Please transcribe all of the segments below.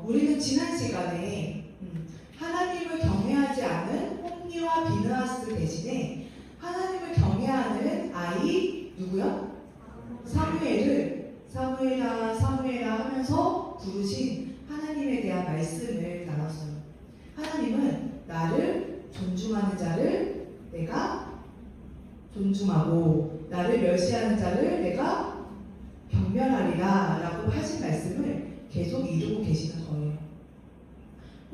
우리는 지난 시간에 하나님을 경외하지 않은 홈리와 비느하스 대신에 하나님을 경외하는 아이 누구요? 사무엘아 하면서 부르신 하나님에 대한 말씀을 나눴어요. 하나님은 나를 존중하는 자를 내가 존중하고 나를 멸시하는 자를 내가 경멸하리라 라고 하신 말씀을 계속 이루고 계시는 거예요.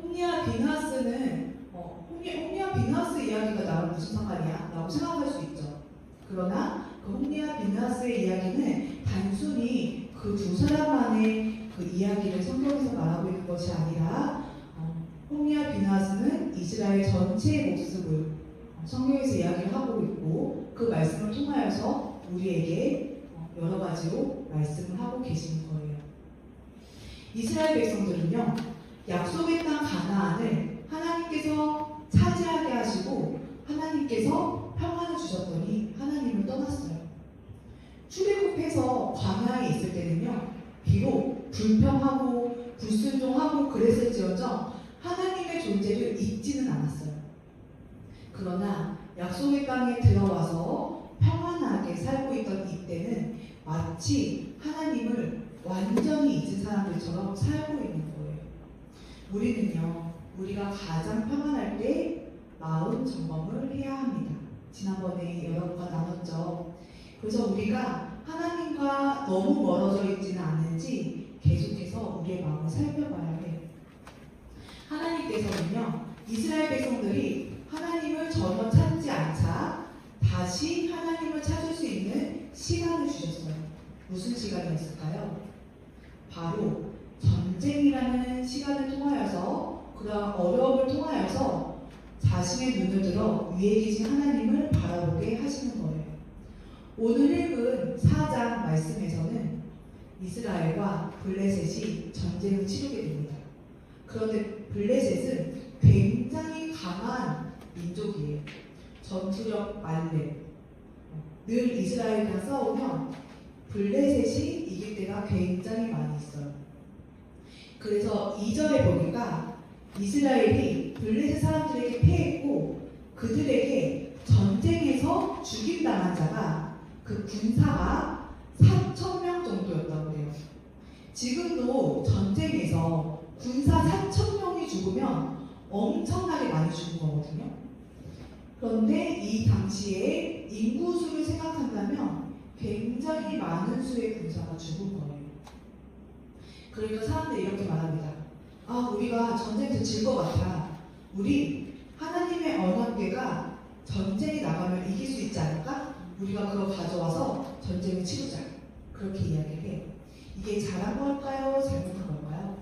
홈리와 비느하스는 홈리와 비느하스 이야기가 나랑 무슨 상관이야? 라고 생각할 수 있죠. 그러나 그 홈리와 비느하스의 이야기는 단순히 그 두 사람만의 그 이야기를 성경에서 말하고 있는 것이 아니라 홈리와 비느하스는 이스라엘 전체의 모습을 성경에서 이야기를 하고 있고 그 말씀을 통하여서 우리에게 여러 가지로 말씀을 하고 계시는 거예요. 이스라엘 백성들은요, 약속의 땅 가나안을 하나님께서 차지하게 하시고 하나님께서 평안을 주셨더니 하나님을 떠났어요. 출애굽해서 광야에 있을 때는요, 비록 불평하고 불순종하고 그랬을지어정 하나님의 존재를 잊지는 않았어요. 그러나 약속의 땅에 들어와서 평안하게 살고 있던 이때는 마치 하나님을 완전히 잊은 사람들처럼 살고 있는 거예요. 우리는요, 우리가 가장 평안할 때 마음 점검을 해야 합니다. 지난번에 여러분과 나눴죠. 그래서 우리가 하나님과 너무 멀어져 있지는 않은지 계속해서 우리의 마음을 살펴봐야 해요. 하나님께서는요, 이스라엘 백성들이 하나님을 전혀 찾지 않자 다시 하나님을 찾을 수 있는 시간을 주셨어요. 무슨 시간이었을까요? 바로 전쟁이라는 시간을 통하여서, 그런 어려움을 통하여서 자신의 눈을 들어 위에 계신 하나님을 바라보게 하시는 거예요. 오늘 읽은 4장 말씀에서는 이스라엘과 블레셋이 전쟁을 치르게 됩니다. 그런데 블레셋은 굉장히 강한 민족이에요. 전투력 만렙. 늘 이스라엘과 싸우면 블레셋이 이길 때가 굉장히 많이 있어요. 그래서 2절에 보니까 이스라엘이 블레셋 사람들에게 패했고 그들에게 전쟁에서 죽임당한 자가 그 군사가 4,000명 정도였다고 해요. 지금도 전쟁에서 군사 4,000명이 죽으면 엄청나게 많이 죽은 거거든요. 그런데 이 당시에 인구수를 생각한다면 굉장히 많은 수의 군사가 죽은 거예요. 그러니까 사람들이 이렇게 말합니다. 우리가 전쟁에서 질 것 같아. 우리 하나님의 언약궤가 전쟁에 나가면 이길 수 있지 않을까? 우리가 그거 가져와서 전쟁을 치르자. 그렇게 이야기를 해요. 이게 잘한 걸까요? 잘못한 걸까요?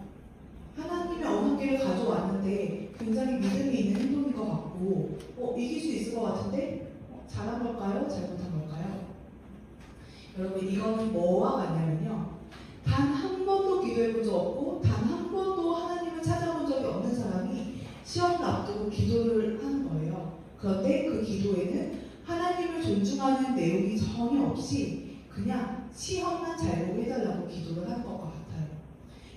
하나님의 언약궤를 가져왔는데 굉장히 믿음이 있는 행동인 것 같고 이길 수 있을 것 같은데 잘한 걸까요? 잘못한 걸까요? 여러분, 이거는 뭐와 같냐면요, 단 한 번도 기도해본 적 없고 단 한 번도 하나님을 찾아본 적이 없는 사람이 시험을 앞두고 기도를 하는 거예요. 그런데 그 기도에는 하나님을 존중하는 내용이 전혀 없이 그냥 시험만 잘 보게 해달라고 기도를 하는 것과 같아요.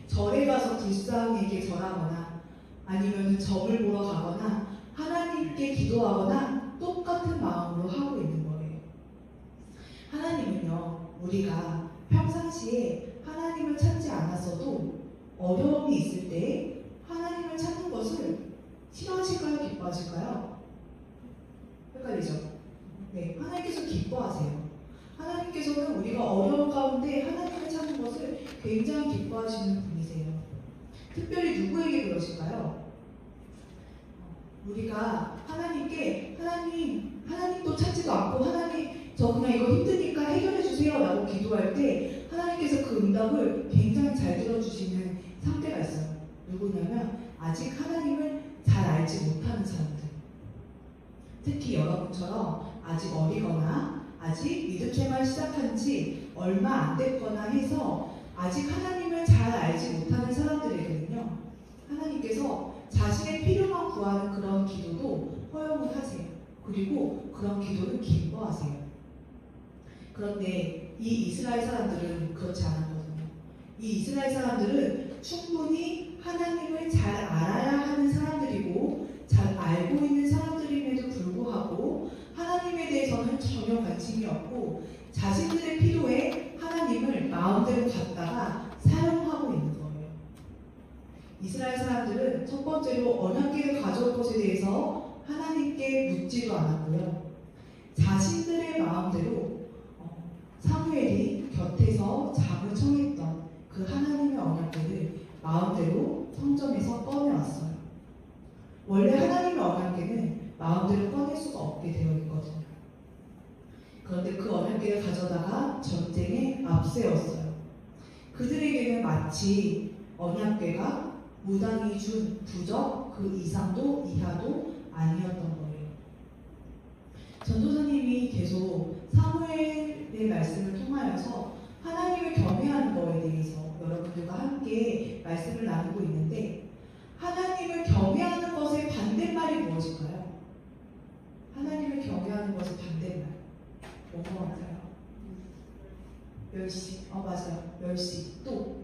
절에 가서 불상에게 절하거나 아니면 점을 보러 가거나 하나님께 기도하거나 똑같은 마음으로 하고 있는 거예요. 하나님은요, 우리가 평상시에 하나님을 찾지 않았어도 어려움이 있을 때 하나님을 찾는 것을 싫어하실까요? 기뻐하실까요? 헷갈리죠? 네, 하나님께서 기뻐하세요. 하나님께서는 우리가 어려운 가운데 하나님을 찾는 것을 굉장히 기뻐하시는 분이세요. 특별히 누구에게 그러실까요? 우리가 하나님께 하나님도 찾지도 않고 하나님 저 그냥 이거 힘드니까 해결해 주세요 라고 기도할 때 하나님께서 그 응답을 굉장히 잘 들어주시는 상대가 있어요. 누구냐면 아직 하나님을 잘 알지 못하는 사람들. 특히 여러분처럼 아직 어리거나 아직 믿음 생활 시작한 지 얼마 안 됐거나 해서 아직 하나님을 잘 알지 못하는 사람들에게는요, 하나님께서 자신의 필요만 구하는 그런 기도도 허용을 하세요. 그리고 그런 기도를 기뻐하세요. 그런데 이 이스라엘 사람들은 그렇지 않았거든요. 이 이스라엘 사람들은 충분히 하나님을 잘 알아야 하는 사람들이고 잘 알고 있는 사람들임에도 불구하고 하나님에 대해서는 전혀 관심이 없고 자신들의 필요에 하나님을 마음대로 갖다가 사용하고 있는 거예요. 이스라엘 사람들은 첫 번째로 언약궤를 가져올 것에 대해서 하나님께 묻지도 않았고요. 자신들의 마음대로 사무엘이 곁에서 잠을 청했던 그 하나님의 언약궤를 마음대로 성전에서 꺼내왔어요. 원래 하나님의 언약궤는 마음대로 꺼낼 수가 없게 되어 있거든요. 그런데 그 언약궤를 가져다가 전쟁에 앞세웠어요. 그들에게는 마치 언약궤가 무당이 준 부적 그 이상도 이하도 아니었던 거예요. 전도사님이 계속 사무엘의 말씀을 통하여서 하나님을 경외하는 거에 대해서 여러분들과 함께 말씀을 나누고 있는데, 하나님을 경외하는 것의 반대말이 무엇일까요? 하나님을 경외하는 것의 반대말 뭔 것 같아요? 멸시. 맞아요. 멸시. 또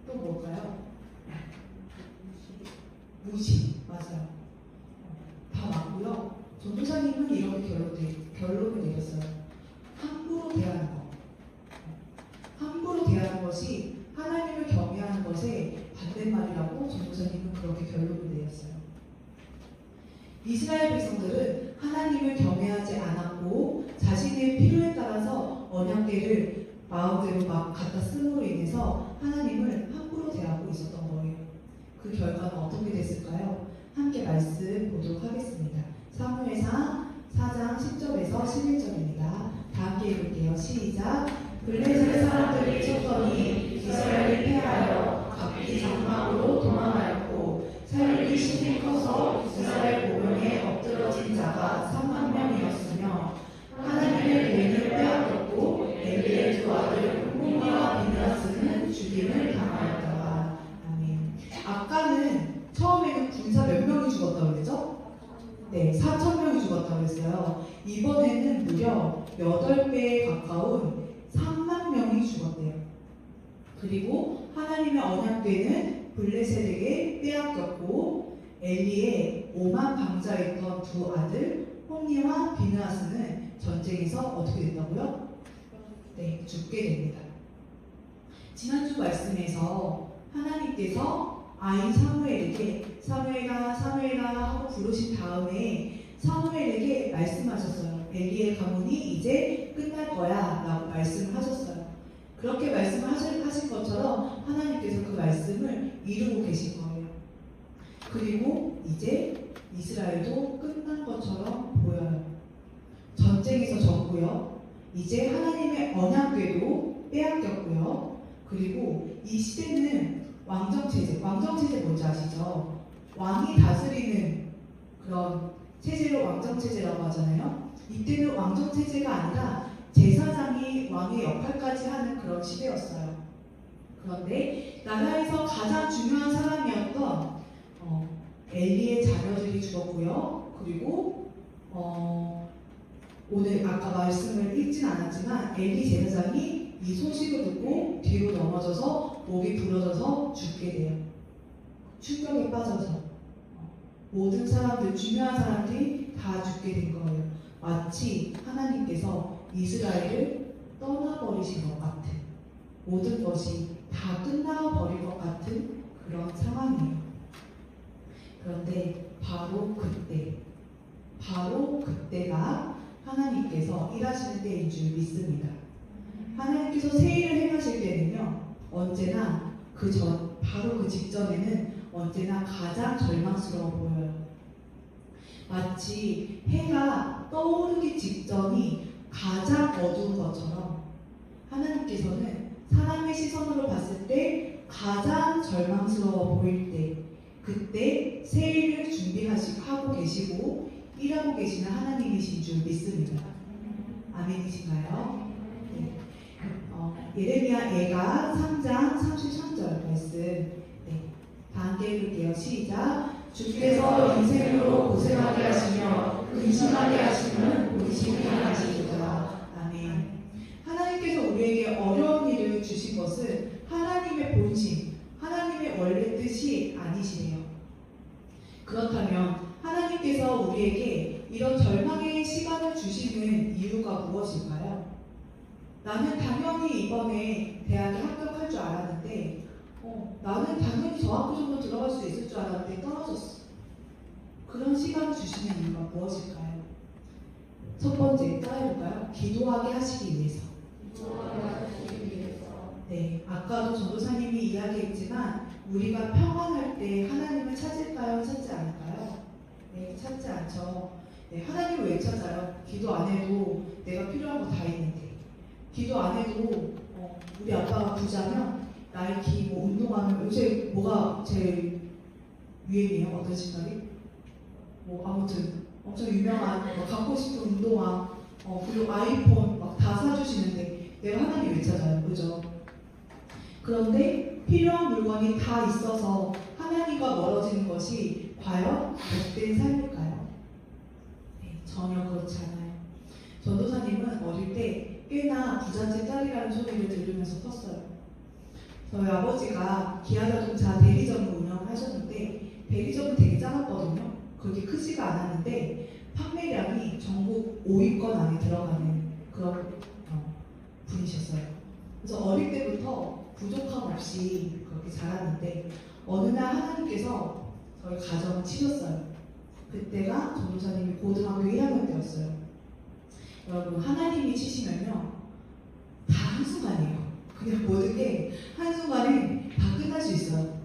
뭘까요? 무시. 맞아요. 다 맞고요. 전도사님은 이렇게 결론을 내렸어요. 함부로 대하는 것. 함부로 대하는 것이 하나님을 경외하는 것의 반대말이라고 전도사님은 그렇게 결론을 내렸어요. 이스라엘 백성들은 하나님을 경외하지 않았고 자신의 필요에 따라서 언약궤를 마음대로 막 갖다 쓰므로 인해서 하나님을 함부로 대하고 있었던 거예요. 그 결과는 어떻게 됐을까요? 함께 말씀 보도록 하겠습니다. 사무엘상 4장 10절에서 11절입니다. 다 함께 읽을게요. 시작. 블레셋 사람들이 쳤더니 이스라엘이 패하여 각기 장막으로 도망하였고 사륙이 심히 커서 이스라엘 보병에 엎드러진 자가 3만 명이었으며 하나님의 궤를 빼앗겼고 엘리의 두 아들 홈니와 비느하스는 죽임을 당하였다. 아멘. 아까는 처음에는 군사 몇 명이 죽었다고 그랬죠? 네, 4,000명이 죽었다고 했어요. 이번에는 무려 8배에 가까운 3만 명이 죽었대요. 그리고 하나님의 언약궤는 블레셋에게 빼앗겼고 엘리의 5만 방자에 있던 두 아들 홈니와 비느하스는 전쟁에서 어떻게 됐다고요? 네, 죽게 됩니다. 지난주 말씀에서 하나님께서 아이 사무엘에게 사무엘아 하고 부르신 다음에 사무엘에게 말씀하셨어요. 엘리의 가문이 이제 끝날 거야 라고 말씀을 하셨어요. 그렇게 말씀하신 것처럼 하나님께서 그 말씀을 이루고 계신 거예요. 그리고 이제 이스라엘도 끝난 것처럼 보여요. 전쟁에서 졌고요. 이제 하나님의 언약궤도 빼앗겼고요. 그리고 이 시대는 왕정체제 뭔지 아시죠? 왕이 다스리는 그런 체제를 왕정체제라고 하잖아요. 이때는 왕정체제가 아니라 제사장이 왕의 역할까지 하는 그런 시대였어요. 그런데 나라에서 가장 중요한 사람이었던 엘리의 자녀들이 죽었고요. 그리고 오늘 아까 말씀을 읽진 않았지만 엘리 제사장이 이 소식을 듣고 뒤로 넘어져서 목이 부러져서 죽게 돼요. 충격에 빠져서 모든 사람들, 중요한 사람들이 다 죽게 된 거예요. 마치 하나님께서 이스라엘을 떠나버리신 것 같은, 모든 것이 다 끝나버릴 것 같은 그런 상황이에요. 그런데 바로 그때가 하나님께서 일하시는 때인 줄 믿습니다. 하나님께서 새 일을 행하실 때는요, 언제나 바로 그 직전에는 언제나 가장 절망스러워 보여요. 마치 해가 떠오르기 직전이 가장 어두운 것처럼 하나님께서는 사람의 시선으로 봤을 때 가장 절망스러워 보일 때, 그때 새 일을 준비하고 계시고 일하고 계시는 하나님이신 줄 믿습니다. 아멘이신가요? 네. 예레미야 애가 3장 33절 말씀, 네. 다 함께 읽을게요. 시작. 주께서 인생으로 고생하게 하시며 근심하게 하시는 본심이 하나시도다. 아멘. 하나님께서 우리에게 어려운 일을 주신 것은 하나님의 본심, 하나님 그렇다면 하나님께서 우리에게 이런 절망의 시간을 주시는 이유가 무엇일까요? 나는 당연히 이번에 대학에 합격할 줄 알았는데 나는 당연히 저 학교 정도 들어갈 수 있을 줄 알았는데 떨어졌어. 그런 시간을 주시는 이유가 무엇일까요? 첫 번째, 따라해볼까요? 기도하게 하시기 위해서. 네, 아까도 전도사님이 이야기했지만 우리가 평안할 때 하나님을 찾을까요? 찾지 않을까요? 네, 찾지 않죠. 네, 하나님을 왜 찾아요? 기도 안 해도 내가 필요한 거 다 있는데, 기도 안 해도 우리 아빠가 부자면 나이키 뭐 운동하면 요새 뭐가 제일 유행이에요? 어떤 신발이? 뭐 아무튼 엄청 유명한 뭐 갖고 싶은 운동화 그리고 아이폰 막 다 사주시는데 내가 하나님 왜 찾아요? 그죠? 그런데 필요한 물건이 다 있어서 하나님과 멀어지는 것이 과연 복된 삶일까요? 네, 전혀 그렇지 않아요. 전도사님은 어릴 때 꽤나 부잣집 딸이라는 소리를 들으면서 컸어요. 저희 아버지가 기아자동차 대리점을 운영하셨는데 대리점은 되게 작았거든요. 그렇게 크지가 않았는데 판매량이 전국 5위권 안에 들어가는 그런 분이셨어요. 그래서 어릴 때부터 부족함 없이 그렇게 자랐는데 어느 날 하나님께서 저희 가정을 치셨어요. 그때가 전도사님이 고등학교 1학년 때였어요. 여러분 하나님이 치시면요 다 한순간이에요. 그냥 모든 게 한순간에 다 끝날 수 있어요.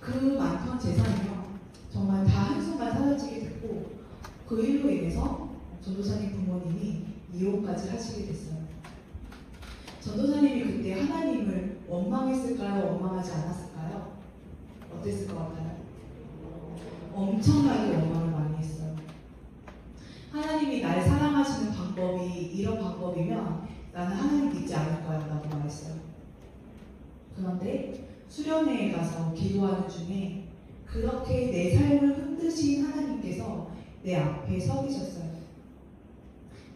그 많던 재산이요 정말 다 한순간 사라지게 됐고 그 일로 인해서 전도사님 부모님이 이혼까지 하시게 됐어요. 전도사님이 그때 하나님을 원망했을까요? 원망하지 않았을까요? 어땠을 것 같아요? 엄청나게 원망을 많이 했어요. 하나님이 날 사랑하시는 방법이 이런 방법이면 나는 하나님 믿지 않을 거야 라고 말했어요. 그런데 수련회에 가서 기도하는 중에 그렇게 내 삶을 흔드신 하나님께서 내 앞에 서 계셨어요.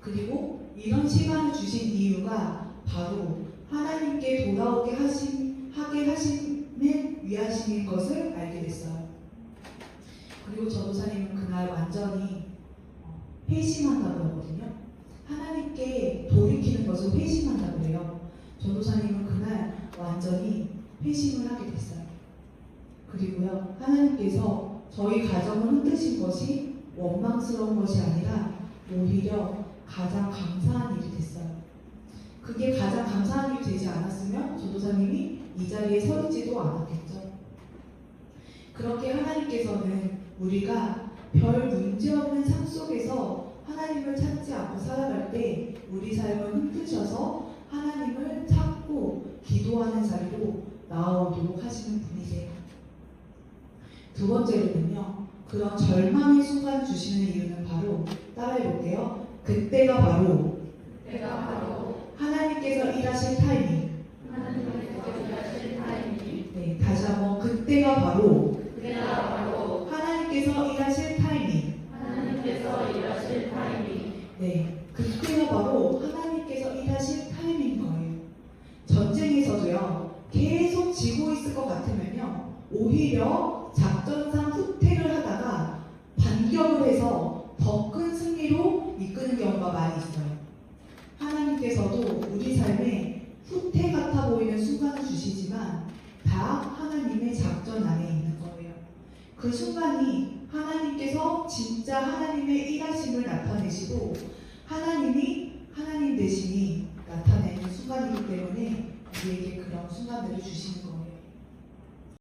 그리고 이런 시간을 주신 이유가 바로 하나님께 돌아오게 하게 하시는 위하심인 것을 알게 됐어요. 그리고 전도사님은 그날 완전히 회심한다고 하거든요. 하나님께 돌이키는 것을 회심한다고 해요. 전도사님은 그날 완전히 회심을 하게 됐어요. 그리고요, 하나님께서 저희 가정을 흔드신 것이 원망스러운 것이 아니라 오히려 가장 감사한 일이 됐어요. 그게 가장 감사한 일이 되지 않았으면 전도사님이 이 자리에 서 있지도 않았겠죠. 그렇게 하나님께서는 우리가 별 문제 없는 삶 속에서 하나님을 찾지 않고 살아갈 때 우리 삶을 흔드셔서 하나님을 찾고 기도하는 자리로 나아오도록 하시는 분이세요. 두 번째로는요, 그런 절망의 순간을 주시는 이유는 바로 따라해볼게요. 그때가 바로 하나님께서 일하실 타이밍. 네, 다시 한번 그때가 바로 하나님께서 일하실 타이밍. 네, 그때가 바로 하나님께서 일하실 타이밍인 거예요. 전쟁에서도요, 계속 지고 있을 것 같으면요, 오히려 작전상 후퇴를 하다가 반격을 해서 더 큰 승리로 이끄는 경우가 많이 있어요. 하나님께서도 우리 삶에 후퇴 같아 보이는 순간을 주시지만 다 하나님의 작전 안에 있는 거예요. 그 순간이 하나님께서 진짜 하나님의 일하심을 나타내시고 하나님이 하나님 대신이 나타내는 순간이기 때문에 우리에게 그런 순간들을 주시는 거예요.